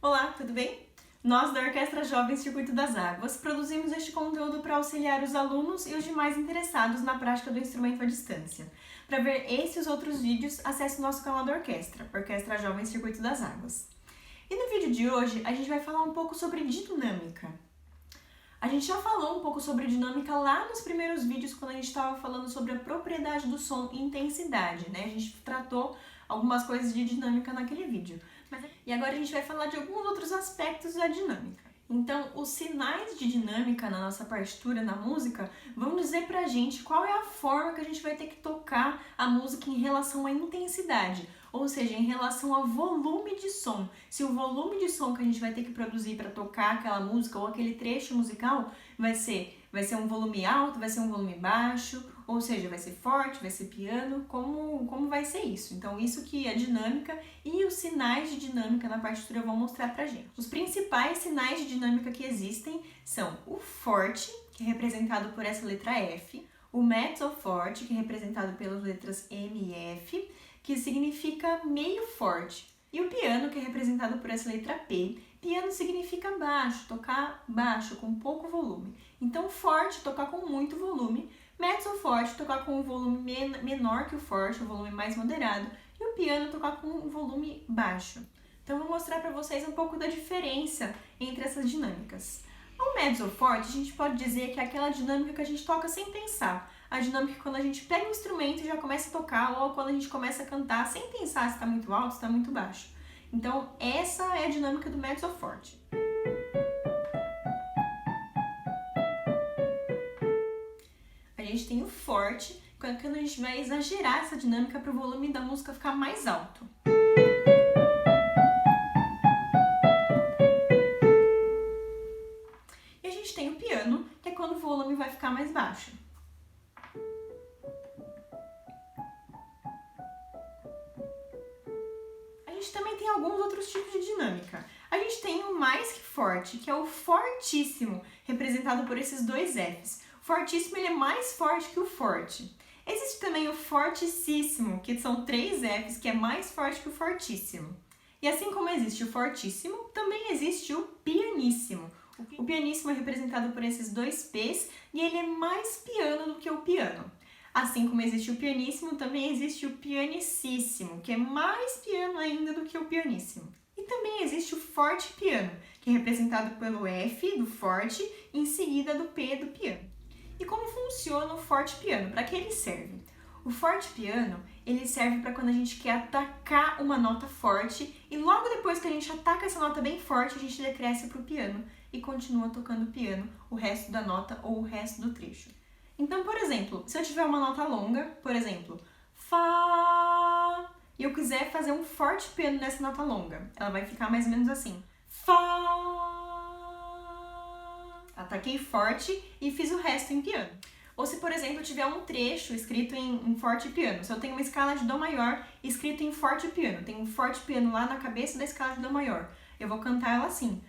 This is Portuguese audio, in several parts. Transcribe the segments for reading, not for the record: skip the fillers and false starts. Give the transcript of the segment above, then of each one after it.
Olá, tudo bem? Nós da Orquestra Jovem Circuito das Águas produzimos este conteúdo para auxiliar os alunos e os demais interessados na prática do instrumento à distância. Para ver esse e os outros vídeos, acesse o nosso canal da orquestra, Orquestra Jovem Circuito das Águas. E no vídeo de hoje, a gente vai falar um pouco sobre dinâmica. A gente já falou um pouco sobre dinâmica lá nos primeiros vídeos, quando a gente estava falando sobre a propriedade do som e intensidade, né? A gente tratou algumas coisas de dinâmica naquele vídeo. E agora a gente vai falar de alguns outros aspectos da dinâmica. Então, os sinais de dinâmica na nossa partitura, na música, vão dizer pra gente qual é a forma que a gente vai ter que tocar a música em relação à intensidade, ou seja, em relação ao volume de som. Se o volume de som que a gente vai ter que produzir para tocar aquela música ou aquele trecho musical vai ser um volume alto, vai ser um volume baixo, ou seja, vai ser forte, vai ser piano, como vai ser isso? Então, isso que a dinâmica e os sinais de dinâmica na partitura vão mostrar pra gente. Os principais sinais de dinâmica que existem são o forte, que é representado por essa letra F, o mezzo forte, que é representado pelas letras M e F, que significa meio forte, e o piano, que é representado por essa letra P. Piano significa baixo, tocar baixo, com pouco volume. Então, forte, tocar com muito volume. Mezzo forte, tocar com um volume menor que o forte, um volume mais moderado. E o piano, tocar com um volume baixo. Então, vou mostrar para vocês um pouco da diferença entre essas dinâmicas. O mezzo forte, a gente pode dizer que é aquela dinâmica que a gente toca sem pensar. A dinâmica é quando a gente pega um instrumento e já começa a tocar, ou quando a gente começa a cantar sem pensar se está muito alto, se está muito baixo. Então, essa é a dinâmica do mezzo forte. A gente tem o forte, quando a gente vai exagerar essa dinâmica para o volume da música ficar mais alto. E a gente tem o piano, que é quando o volume vai ficar mais baixo. A gente também tem alguns outros tipos de dinâmica. A gente tem o mais que forte, que é o fortíssimo, representado por esses dois Fs. O fortíssimo ele é mais forte que o forte. Existe também o fortíssimo, que são três Fs, que é mais forte que o fortíssimo. E assim como existe o fortíssimo, também existe o pianíssimo. O pianíssimo é representado por esses dois Ps e ele é mais piano do que o piano. Assim como existe o pianíssimo, também existe o pianicíssimo, que é mais piano ainda do que o pianíssimo. E também existe o forte piano, que é representado pelo F do forte, em seguida do P do piano. E como funciona o forte piano? Para que ele serve? O forte piano, ele serve para quando a gente quer atacar uma nota forte e logo depois que a gente ataca essa nota bem forte, a gente decresce para o piano e continua tocando piano o resto da nota ou o resto do trecho. Então, por exemplo, se eu tiver uma nota longa, por exemplo, Fá, e eu quiser fazer um forte piano nessa nota longa, ela vai ficar mais ou menos assim. Fá. Ataquei forte e fiz o resto em piano. Ou se, por exemplo, eu tiver um trecho escrito em forte piano, se eu tenho uma escala de Dó maior escrito em forte piano, tem um forte piano lá na cabeça da escala de Dó maior, eu vou cantar ela assim.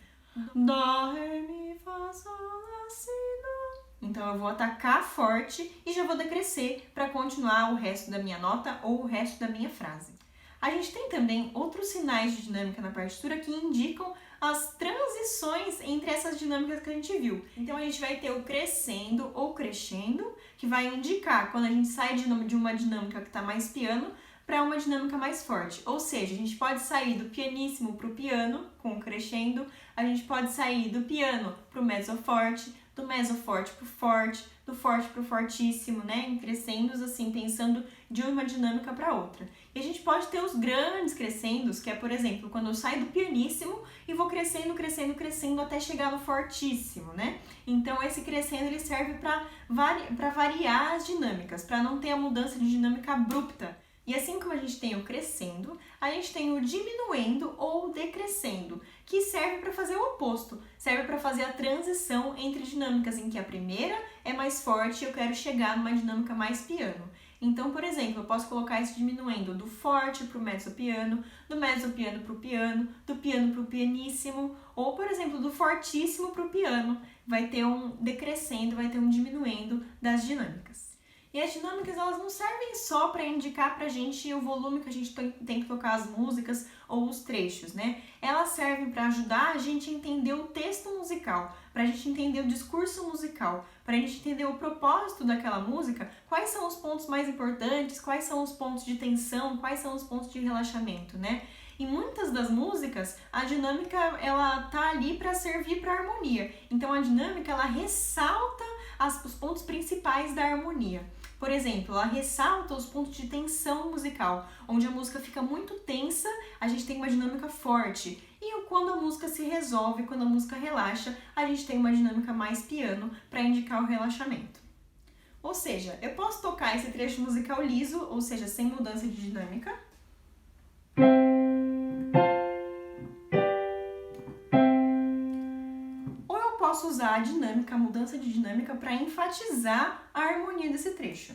Dó, Ré, Mi, Fá, Sol, Lá, Si, Dó. Então, eu vou atacar forte e já vou decrescer para continuar o resto da minha nota ou o resto da minha frase. A gente tem também outros sinais de dinâmica na partitura que indicam as transições entre essas dinâmicas que a gente viu. Então, a gente vai ter o crescendo ou crescendo, que vai indicar quando a gente sai de uma dinâmica que está mais piano para uma dinâmica mais forte. Ou seja, a gente pode sair do pianíssimo para o piano, com o crescendo, a gente pode sair do piano para o mezzo forte, do mezzo forte para o forte, do forte para o fortíssimo, né? Em crescendos, assim, pensando de uma dinâmica para outra. E a gente pode ter os grandes crescendos, que é, por exemplo, quando eu saio do pianíssimo e vou crescendo, crescendo, crescendo até chegar no fortíssimo, né? Então, esse crescendo, ele serve para variar as dinâmicas, para não ter a mudança de dinâmica abrupta. E assim como a gente tem o crescendo, a gente tem o diminuendo ou decrescendo, que serve para fazer o oposto, serve para fazer a transição entre dinâmicas em que a primeira é mais forte e eu quero chegar numa dinâmica mais piano. Então, por exemplo, eu posso colocar esse diminuendo do forte para o mezzo piano para o piano, do piano para o pianíssimo, ou, por exemplo, do fortíssimo para o piano. Vai ter um decrescendo, vai ter um diminuendo das dinâmicas. E as dinâmicas, elas não servem só para indicar pra gente o volume que a gente tem que tocar as músicas ou os trechos, né? Elas servem para ajudar a gente a entender o texto musical, pra gente entender o discurso musical, pra gente entender o propósito daquela música, quais são os pontos mais importantes, quais são os pontos de tensão, quais são os pontos de relaxamento, né? Em muitas das músicas, a dinâmica ela tá ali para servir para harmonia. Então a dinâmica ela ressalta os pontos principais da harmonia. Por exemplo, ela ressalta os pontos de tensão musical, onde a música fica muito tensa, a gente tem uma dinâmica forte. E quando a música se resolve, quando a música relaxa, a gente tem uma dinâmica mais piano para indicar o relaxamento. Ou seja, eu posso tocar esse trecho musical liso, ou seja, sem mudança de dinâmica. Ou eu posso usar a dinâmica, a mudança de dinâmica, para enfatizar a harmonia desse trecho.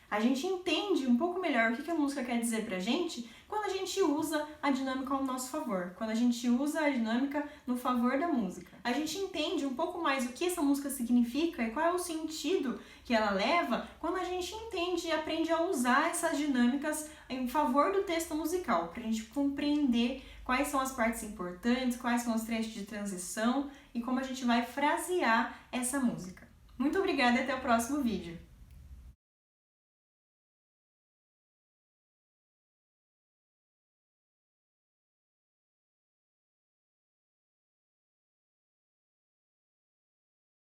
A gente entende um pouco melhor o que a música quer dizer pra gente quando a gente usa a dinâmica ao nosso favor, quando a gente usa a dinâmica no favor da música. A gente entende um pouco mais o que essa música significa e qual é o sentido que ela leva quando a gente entende e aprende a usar essas dinâmicas em favor do texto musical, pra gente compreender quais são as partes importantes, quais são os trechos de transição e como a gente vai frasear essa música. Muito obrigada e até o próximo vídeo!